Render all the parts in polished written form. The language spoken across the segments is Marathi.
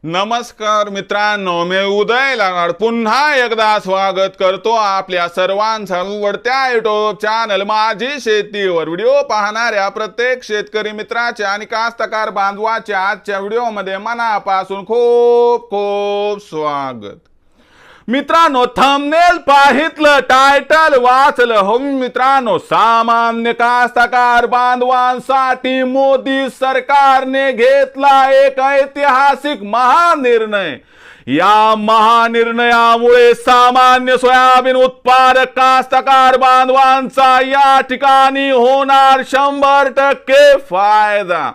नमस्कार मित्रांनो, मी उदय लाड पुन्हा एकदा स्वागत करतो आपल्या सर्वांच्या आवडत्या युट्यूब चॅनल माझी शेतीवर व्हिडिओ पाहणाऱ्या प्रत्येक शेतकरी मित्राचे आणि कास्तकार बांधवाच्या आजच्या व्हिडिओमध्ये मनापासून खूप खूप स्वागत। मित्रांनो, थंबनेल पाहितलं, टायटल वाचलं हो मित्रांनो, सामान्य कास्तकार बांधवांसाठी मोदी सरकारने घेतला एक ऐतिहासिक महानिर्णय। या महानिर्णयामुळे सामान्य सोयाबीन उत्पादक कास्तकार बांधवांचा या ठिकाणी होणार 100% फायदा।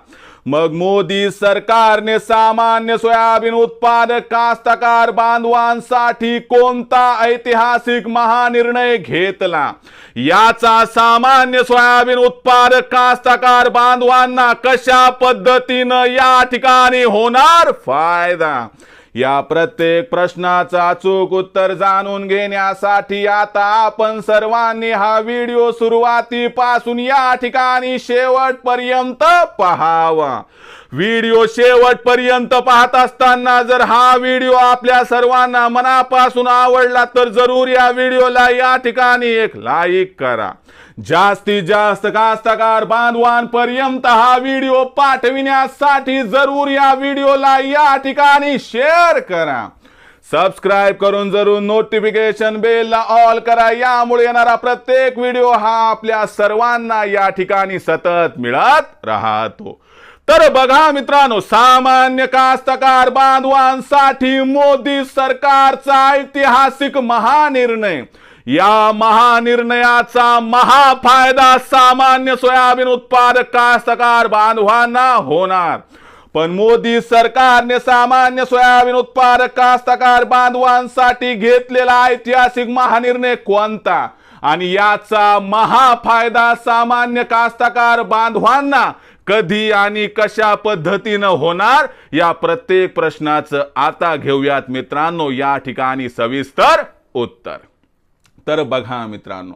मग मोदी सरकारने सामान्य सोयाबीन उत्पादक कास्तकार बांधवांसाठी कोणता ऐतिहासिक महानिर्णय घेतला, याचा सामान्य सोयाबीन उत्पादक कास्तकार बांधवांना कशा पद्धतीने या ठिकाणी होणार फायदा, या प्रत्येक प्रश्नाचं अचूक उत्तर जाणून घेण्यासाठी आता आपण सर्वांनी हा व्हिडिओ सुरुवातीपासून या ठिकाणी शेवटपर्यंत पाहावा। व्हिडिओ शेवटपर्यंत पाहत असताना जर हा व्हिडिओ आपल्या सर्वांना मनापासून आवडला तर जरूर या व्हिडिओला या ठिकाणी एक लाईक करा। जास्तीत जास्त कास्तकार बांधवांपर्यंत हा व्हिडिओ पाठविण्यासाठी जरूर या व्हिडिओला या ठिकाणी शेअर करा। सबस्क्राइब करून जरूर नोटिफिकेशन बेलला ऑल करा, यामुळे येणारा प्रत्येक व्हिडिओ हा आपल्या सर्वांना या ठिकाणी सतत मिळत राहतो। तर बघा मित्रांनो, सामान्य कास्तकार बांधवांसाठी मोदी सरकारचा ऐतिहासिक महानिर्णय। या महानिर्णयाचा महाफायदा सामान्य सोयाबीन उत्पादक कास्तकार बांधवांना होणार। पण मोदी सरकारने सामान्य सोयाबीन उत्पादक कास्तकार बांधवांसाठी घेतलेला ऐतिहासिक महानिर्णय कोणता आणि याचा महाफायदा सामान्य कास्तकार बांधवांना कधी आणि कशा पद्धतीने होणार, या प्रत्येक प्रश्नाचं आता घेऊयात मित्रांनो या ठिकाणी सविस्तर उत्तर। तर बघा मित्रांनो,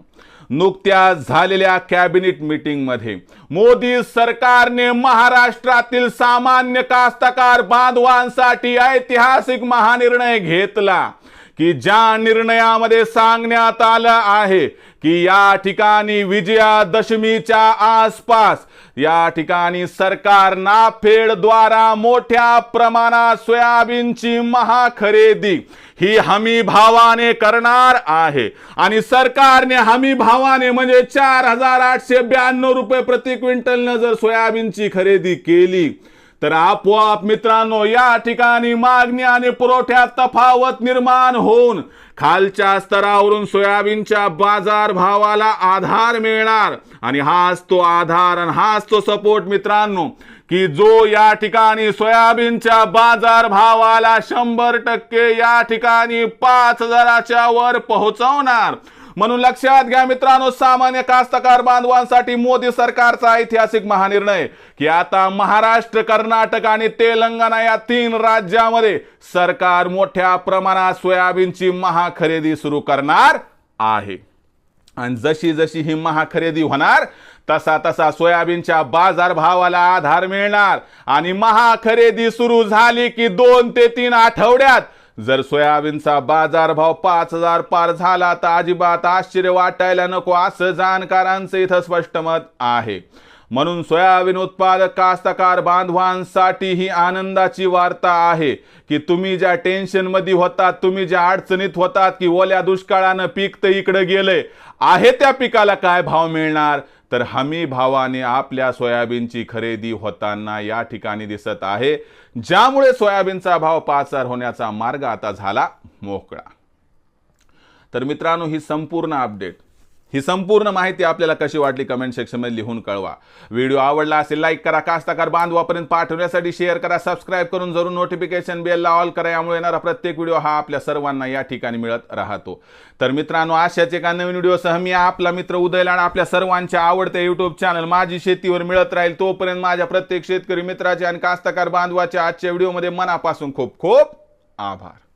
नुकत्याच झालेल्या कॅबिनेट मीटिंग मध्ये मोदी सरकारने महाराष्ट्रातील सामान्य कास्तकार बांधवांसाठी ऐतिहासिक महानिर्णय घेतला की ज्या निर्णयामध्ये सांगण्यात आलं आहे की या ठिकाणी विजयादशमीच्या आसपास या ठिकाणी सरकार नाफेड द्वारा मोठ्या प्रमाणात सोयाबीनची महाखरेदी ही हमी भावाने करणार आहे। आणि सरकारने हमी भावाने म्हणजे 4892 रुपये प्रति क्विंटल जर सोयाबीनची खरेदी केली तर आपोआप मित्रांनो या ठिकाणी मागणी आणि पुरवठ्यात तफावत निर्माण होऊन खालच्या स्तरावरून सोयाबीनच्या बाजार भावाला आधार मिळणार। आणि हाच तो आधार आणि हाच तो सपोर्ट मित्रांनो की जो या ठिकाणी सोयाबीनच्या बाजार भावाला 100% या ठिकाणी 5000च्या वर पोहोचवणार। म्हणून लक्षात घ्या मित्रांनो, सामान्य कास्तकार बांधवांसाठी मोदी सरकारचा ऐतिहासिक महानिर्णय की आता महाराष्ट्र, कर्नाटक आणि तेलंगणा या 3 राज्यामध्ये सरकार मोठ्या प्रमाणात सोयाबीनची महाखरेदी सुरू करणार आहे। आणि जशी जशी ही महाखरेदी होणार तसा तसा सोयाबीनच्या बाजार भावाला आधार मिळणार। आणि महाखरेदी सुरू झाली की 2 ते 3 आठवड्यात जर सोयाबीनचा बाजार भाव 5000 पार झाला तर अजिबात आश्चर्य वाटायला नको, असं जाणकारांचं इथं स्पष्ट मत आहे। म्हणून सोयाबीन उत्पादक कास्तकार बांधवांसाठी ही आनंदाची वार्ता आहे की तुम्ही ज्या टेन्शन मध्ये होतात, तुम्ही ज्या अडचणीत होतात की ओल्या दुष्काळानं पीक तर इकडे गेले आहे, त्या पिकाला काय भाव मिळणार, तर हमी भावाने आपल्या सोयाबीनची खरेदी होताना या ठिकाणी दिसत आहे, ज्यामुळे सोयाबीनचा भाव 5000 होण्याचा मार्ग आता झाला मोकळा। तर मित्रांनो, ही संपूर्ण अपडेट, ही संपूर्ण माहिती आपल्याला कशी वाटली कमेंट सेक्शन मध्ये लिहून कळवा। व्हिडिओ आवडला असेल लाईक करा, कास्तकार बांधवापर्यंत पाठवण्यासाठी शेअर करा, सबस्क्राइब करून जरूर नोटिफिकेशन बेलला ऑल करा, यामुळे येणारा प्रत्येक व्हिडिओ हा आपल्या सर्वांना या ठिकाणी मिळत राहतो। तर मित्रांनो, अशाच एका नवीन व्हिडिओसह मी आपला मित्र उदय लाड आपल्या सर्वांच्या आवडत्या युट्यूब चॅनल माझी शेतीवर मिळत राहील। तोपर्यंत माझ्या प्रत्येक शेतकरी मित्राचे आणि कास्तकार बांधवाच्या आजच्या व्हिडिओमध्ये मनापासून खूप खूप आभार।